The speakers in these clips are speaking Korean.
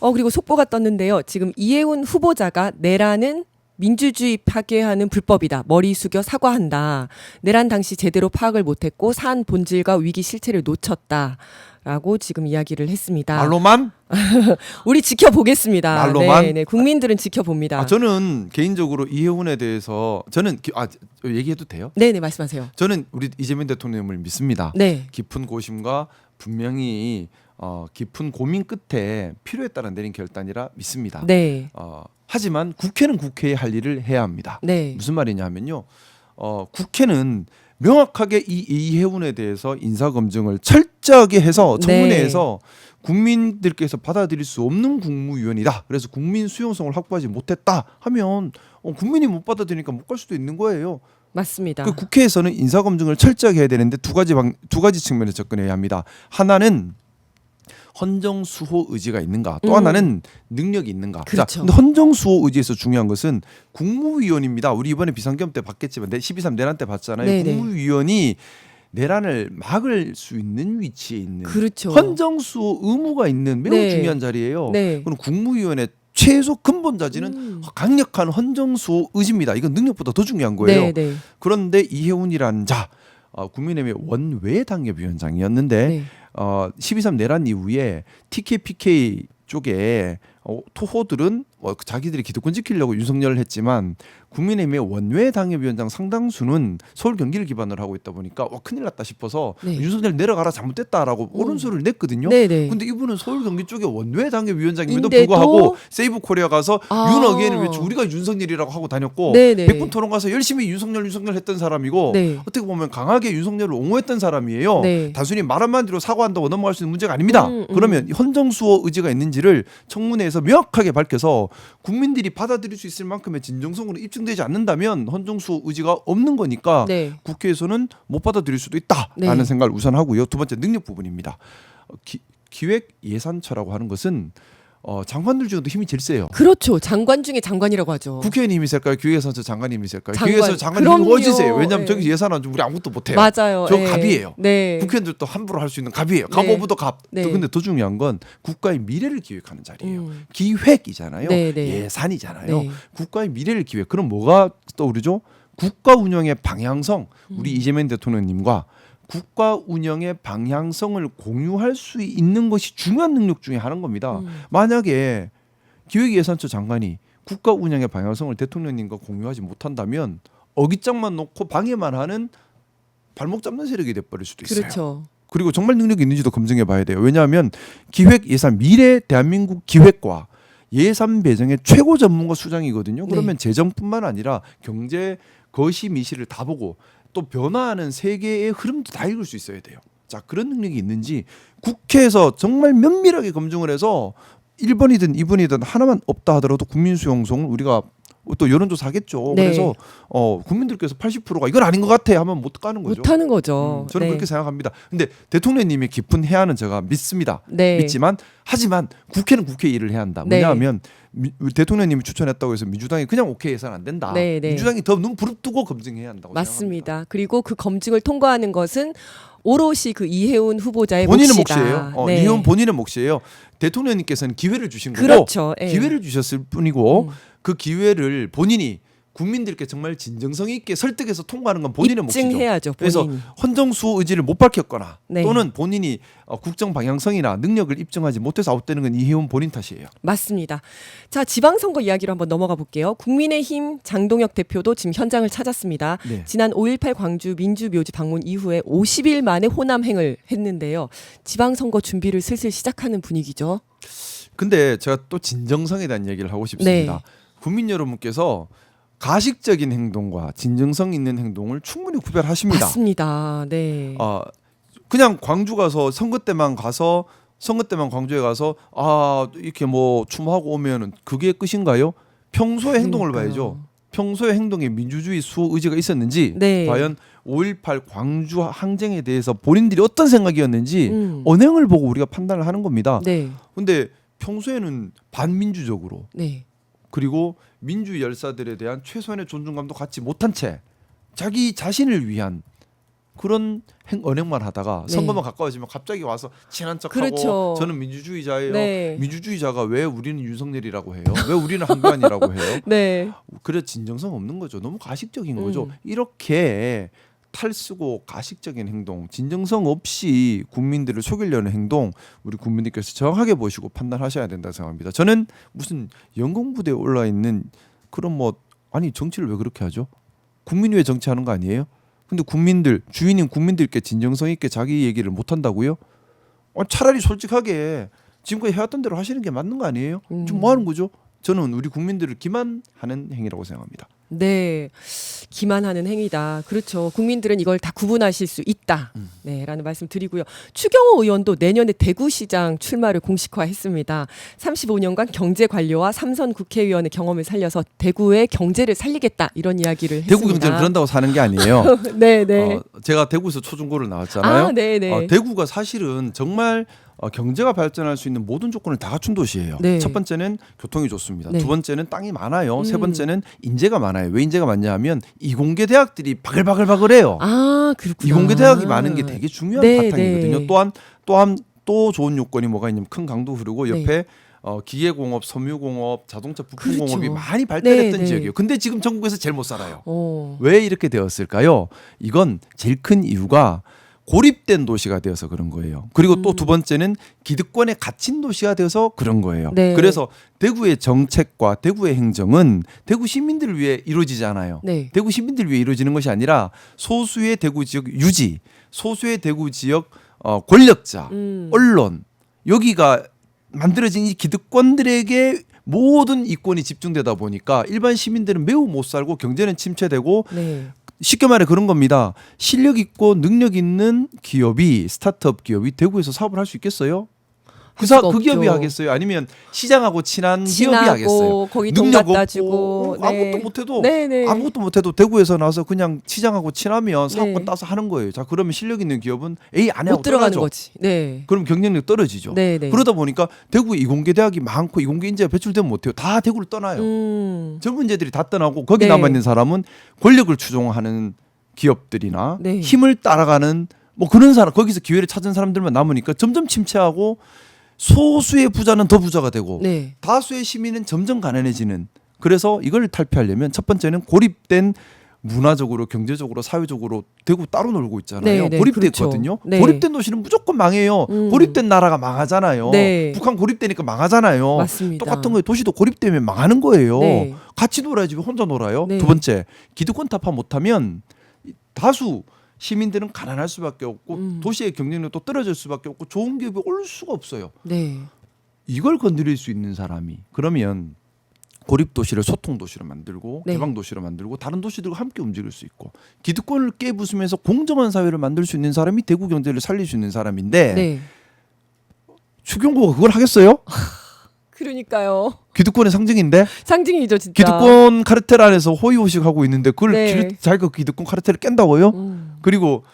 그리고 속보가 떴는데요. 지금 이해훈 후보자가 내란은 민주주의 파괴하는 불법이다. 머리 숙여 사과한다. 내란 당시 제대로 파악을 못했고 사안 본질과 위기 실체를 놓쳤다. 라고 지금 이야기를 했습니다. 말로만? 우리 지켜보겠습니다. 말로만? 네, 국민들은 지켜봅니다. 저는 개인적으로 이해훈에 대해서 저는 얘기해도 돼요? 네네, 말씀하세요. 저는 우리 이재명 대통령을 믿습니다. 네. 깊은 고심과 분명히 깊은 고민 끝에 필요에 따라 내린 결단이라 믿습니다. 네. 하지만 국회는 국회의 할 일을 해야 합니다. 네. 무슨 말이냐 하면요. 국회는 명확하게 이 이해훈에 대해서 인사검증을 철저하게 해서 청문회에서 국민들께서 받아들일 수 없는 국무위원이다. 그래서 국민 수용성을 확보하지 못했다 하면 국민이 못 받아들이니까 못 갈 수도 있는 거예요. 맞습니다. 그 국회에서는 인사검증을 철저하게 해야 되는데 두 가지 측면에서 접근해야 합니다. 하나는 헌정수호 의지가 있는가, 또 하나는 능력이 있는가. 그렇죠. 근데 헌정수호 의지에서 중요한 것은 국무위원입니다. 우리 이번에 비상겸 때 봤겠지만 12.3 내란 때 봤잖아요. 네네. 국무위원이 내란을 막을 수 있는 위치에 있는 그렇죠. 헌정수호 의무가 있는 매우 네. 중요한 자리예요. 네. 그럼 국무위원의 최소 근본 자질은 강력한 헌정수호 의지입니다. 이건 능력보다 더 중요한 거예요. 네. 그런데 이해훈이라는 자, 국민의힘의 원외 당협위원장이었는데 네. 12.3 내란 이후에 TKPK 쪽에 토호들은 자기들이 기득권 지키려고 윤석열을 했지만 국민의힘의 원외 당협위원장 상당수는 서울 경기를 기반으로 하고 있다 보니까 큰일 났다 싶어서 네. 윤석열 내려가라 잘못됐다라고 오른소리를 냈거든요. 네네. 근데 이분은 서울 경기 쪽에 원외 당협위원장임에도 인데도 불구하고 세이브 코리아 가서 아. 윤 어게인을 외치고 우리가 윤석열이라고 하고 다녔고 네네. 백분 토론 가서 열심히 윤석열 했던 사람이고 네. 어떻게 보면 강하게 윤석열을 옹호했던 사람이에요. 네. 단순히 말 한마디로 사과한다고 넘어갈 수 있는 문제가 아닙니다. 그러면 헌정수호 의지가 있는지를 청문회에서 명확하게 밝혀서 국민들이 받아들일 수 있을 만큼의 진정성으로 입증되지 않는다면 헌정수호 의지가 없는 거니까 네. 국회에서는 못 받아들일 수도 있다라는 네. 생각을 우선 하고요. 두 번째 능력 부분입니다. 기획예산처라고 하는 것은 장관들 중에도 힘이 제일 세요. 그렇죠. 장관 중에 장관이라고 하죠. 국회의원 힘이 셀까요? 기획예산처 장관 힘이 셀까요? 장관. 기획예산 장관 힘이 그럼요. 어디세요? 왜냐하면 네. 저기 예산안 우리 아무것도 못해요. 맞아요. 저 예. 갑이에요. 네. 국회의원들도 함부로 할 수 있는 갑이에요. 네. 갑 오브더 갑. 네. 또 근데 더 중요한 건 국가의 미래를 기획하는 자리예요. 음. 기획이잖아요. 네, 네. 예산이잖아요. 네. 국가의 미래를 기획. 그럼 뭐가 떠오르죠? 국가 운영의 방향성. 우리 이재명 대통령님과 국가 운영의 방향성을 공유할 수 있는 것이 중요한 능력 중에 하나인 겁니다. 만약에 기획예산처 장관이 국가 운영의 방향성을 대통령님과 공유하지 못한다면 어깃장만 놓고 방해만 하는 발목 잡는 세력이 돼버릴 수도 있어요. 그렇죠. 그리고 정말 능력이 있는지도 검증해 봐야 돼요. 왜냐하면 기획예산 미래 대한민국 기획과 예산 배정의 최고 전문가 수장이거든요. 그러면 재정뿐만 아니라 경제 거시 미시를 다 보고 또 변화하는 세계의 흐름도 다 읽을 수 있어야 돼요. 자, 그런 능력이 있는지 국회에서 정말 면밀하게 검증을 해서 1번이든 2번이든 하나만 없다 하더라도 국민 수용성을 우리가 또 여론조사 하겠죠. 네. 그래서 국민들께서 80%가 이건 아닌 것 같아 하면 못 가는 거죠. 못하는 거죠. 저는 네. 그렇게 생각합니다. 근데 대통령님의 깊은 해안은 제가 믿습니다. 네. 믿지만 하지만 국회는 국회 일을 해야 한다. 네. 왜냐하면 대통령님이 추천했다고 해서 민주당이 그냥 오케이 해서는 안 된다. 네, 네. 민주당이 더 눈 부릅뜨고 검증해야 한다고 맞습니다. 그리고 그 검증을 통과하는 것은 오롯이 그 이해훈 후보자의 본인의 몫이다. 몫이에요. 네. 이건 본인의 몫이에요. 대통령님께서는 기회를 주신 거고 그렇죠. 예. 기회를 주셨을 뿐이고 그 기회를 본인이 국민들께 정말 진정성 있게 설득해서 통과하는 건 본인의 몫이죠. 입증해야죠. 그래서 본인이. 헌정수호 의지를 못 밝혔거나 네. 또는 본인이 국정 방향성이나 능력을 입증하지 못해서 아웃되는 건 이해훈 본인 탓이에요. 맞습니다. 자, 지방선거 이야기로 한번 넘어가 볼게요. 국민의힘 장동혁 대표도 지금 현장을 찾았습니다. 네. 지난 5.18 광주 민주묘지 방문 이후에 50일 만에 호남행을 했는데요. 지방선거 준비를 슬슬 시작하는 분위기죠. 근데 제가 또 진정성에 대한 얘기를 하고 싶습니다. 네. 국민 여러분께서 가식적인 행동과 진정성 있는 행동을 충분히 구별하십니다. 맞습니다. 네. 그냥 광주 가서 선거 때만 광주에 가서 이렇게 뭐 춤하고 오면은 그게 끝인가요? 평소의 행동을 그러니까요. 봐야죠. 평소의 행동에 민주주의 수호 의지가 있었는지 네. 과연 5.18 광주 항쟁에 대해서 본인들이 어떤 생각이었는지 음. 언행을 보고 우리가 판단을 하는 겁니다. 네. 근데 평소에는 반민주적으로 네. 그리고 민주 열사들에 대한 최소한의 존중감도 갖지 못한 채 자기 자신을 위한 그런 언행만 하다가 네. 선거만 가까워지면 갑자기 와서 친한 척하고 그렇죠. 저는 민주주의자예요. 네. 민주주의자가 왜 우리는 윤석열이라고 해요? 왜 우리는 한교안이라고 해요? 네. 그래 진정성 없는 거죠. 너무 가식적인 거죠. 음. 이렇게 탈쓰고 가식적인 행동, 진정성 없이 국민들을 속이려는 행동, 우리 국민들께서 정확하게 보시고 판단하셔야 된다 생각합니다. 저는 무슨 영공부대에 올라 있는 그런 뭐 아니 정치를 왜 그렇게 하죠? 국민이 왜 정치하는 거 아니에요? 근데 국민들 주인인 국민들께 진정성 있게 자기 얘기를 못 한다고요? 차라리 솔직하게 지금까지 해왔던 대로 하시는 게 맞는 거 아니에요? 지금 뭐 하는 거죠? 저는 우리 국민들을 기만하는 행위라고 생각합니다. 네, 기만하는 행위다. 그렇죠. 국민들은 이걸 다 구분하실 수 있다. 네, 라는 말씀 드리고요. 추경호 의원도 내년에 대구시장 출마를 공식화했습니다. 35년간 경제 관료와 3선 국회의원의 경험을 살려서 대구의 경제를 살리겠다. 이런 이야기를 했습니다. 대구 경제는 그런다고 사는 게 아니에요. 네, 네. 제가 대구에서 초중고를 나왔잖아요. 아, 네, 네. 대구가 사실은 정말 경제가 발전할 수 있는 모든 조건을 다 갖춘 도시예요. 네. 첫 번째는 교통이 좋습니다. 네. 두 번째는 땅이 많아요. 세 번째는 인재가 많아요. 왜 인재가 많냐 하면 이공계 대학들이 바글바글바글해요. 아, 그렇구나. 이공계 대학이 많은 게 되게 중요한 네, 바탕이거든요. 네. 또한 또 좋은 요건이 뭐가 있냐면 큰 강도 흐르고 옆에 네. 기계공업, 섬유공업, 자동차 부품공업이 그렇죠. 많이 발달했던 네, 네. 지역이에요. 근데 지금 전국에서 제일 못 살아요. 어. 왜 이렇게 되었을까요? 이건 제일 큰 이유가 고립된 도시가 되어서 그런 거예요. 그리고 또 두 번째는 기득권에 갇힌 도시가 되어서 그런 거예요. 네. 그래서 대구의 정책과 대구의 행정은 대구 시민들을 위해 이루어지지 않아요. 네. 대구 시민들을 위해 이루어지는 것이 아니라 소수의 대구 지역 유지, 소수의 대구 지역 권력자, 언론 여기가 만들어진 이 기득권들에게 모든 이권이 집중되다 보니까 일반 시민들은 매우 못 살고 경제는 침체되고 네. 쉽게 말해 그런 겁니다. 실력 있고 능력 있는 기업이 스타트업 기업이 대구에서 사업을 할 수 있겠어요? 수가 그 기업이 없죠. 하겠어요? 아니면 시장하고 친한 기업이 친하고 하겠어요? 거기 돈 능력 갖다 없고 주고 네. 아무것도 못해도 네, 네. 아무것도 못해도 대구에서 나와서 그냥 시장하고 친하면 사업권 네. 따서 하는 거예요. 자 그러면 실력 있는 기업은 A 안 하고 못 들어가는 떠나죠. 거지. 네. 그럼 경쟁력 떨어지죠. 네, 네. 그러다 보니까 대구에 이공계 대학이 많고 이공계 인재가 배출되면 못해요. 다 대구를 떠나요. 젊은 인재들이 다 떠나고 거기 네. 남아 있는 사람은 권력을 추종하는 기업들이나 네. 힘을 따라가는 뭐 그런 사람 거기서 기회를 찾은 사람들만 남으니까 점점 침체하고 소수의 부자는 더 부자가 되고 네. 다수의 시민은 점점 가난해지는. 그래서 이걸 탈피하려면 첫 번째는 고립된 문화적으로 경제적으로 사회적으로 대구 따로 놀고 있잖아요. 네, 네, 고립됐거든요. 그렇죠. 네. 고립된 도시는 무조건 망해요. 고립된 나라가 망하잖아요. 네. 북한 고립되니까 망하잖아요. 맞습니다. 똑같은 거예요. 도시도 고립되면 망하는 거예요. 네. 같이 놀아야지 왜 혼자 놀아요. 네. 두 번째 기득권 타파 못하면 다수 시민들은 가난할 수밖에 없고 도시의 경쟁력도 떨어질 수밖에 없고 좋은 기업이 올 수가 없어요. 네. 이걸 건드릴 수 있는 사람이 그러면 고립 도시를 소통 도시로 만들고 네. 개방 도시로 만들고 다른 도시들과 함께 움직일 수 있고 기득권을 깨부수면서 공정한 사회를 만들 수 있는 사람이 대구 경제를 살릴 수 있는 사람인데 네. 추경호가 그걸 하겠어요? 그러니까요. 기득권의 상징인데 상징이죠, 진짜. 기득권 카르텔 안에서 호의호식하고 있는데 그걸 네. 자기가 기득권 카르텔을 깬다고요? 음. 그리고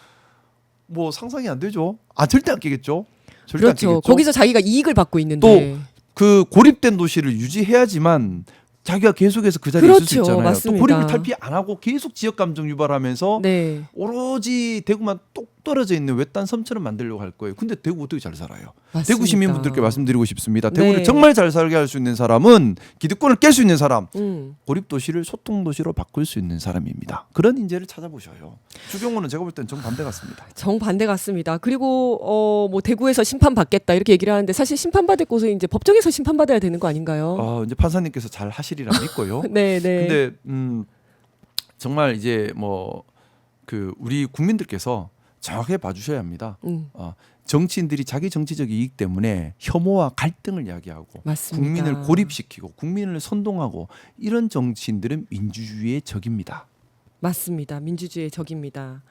뭐 상상이 안 되죠. 절대 안 깨겠죠. 절대 안 그렇죠. 깨겠죠. 거기서 자기가 이익을 받고 있는데. 그 고립된 도시를 유지해야지만 자기가 계속해서 그 자리에 있을 수 그렇죠. 있잖아요. 맞습니다. 또 고립을 탈피 안 하고 계속 지역 감정 유발하면서 네. 오로지 대구만 똑 떨어져 있는 외딴 섬처럼 만들려고 할 거예요. 근데 대구 어떻게 잘 살아요? 맞습니다. 대구 시민분들께 말씀드리고 싶습니다. 대구를 네. 정말 잘 살게 할 수 있는 사람은 기득권을 깰 수 있는 사람, 고립 도시를 소통 도시로 바꿀 수 있는 사람입니다. 그런 인재를 찾아보셔요. 추경호는 제가 볼 땐 정반대 같습니다. 정반대 같습니다. 그리고 뭐 대구에서 심판 받겠다 이렇게 얘기를 하는데 사실 심판 받을 곳은 이제 법정에서 심판 받아야 되는 거 아닌가요? 이제 판사님께서 잘 하시리라 믿고요. 네, 네. 근데 정말 이제 뭐 그 우리 국민들께서 정확하게 봐주셔야 합니다. 정치인들이 자기 정치적 이익 때문에 혐오와 갈등을 야기하고 맞습니다. 국민을 고립시키고 국민을 선동하고 이런 정치인들은 민주주의의 적입니다. 맞습니다. 민주주의의 적입니다.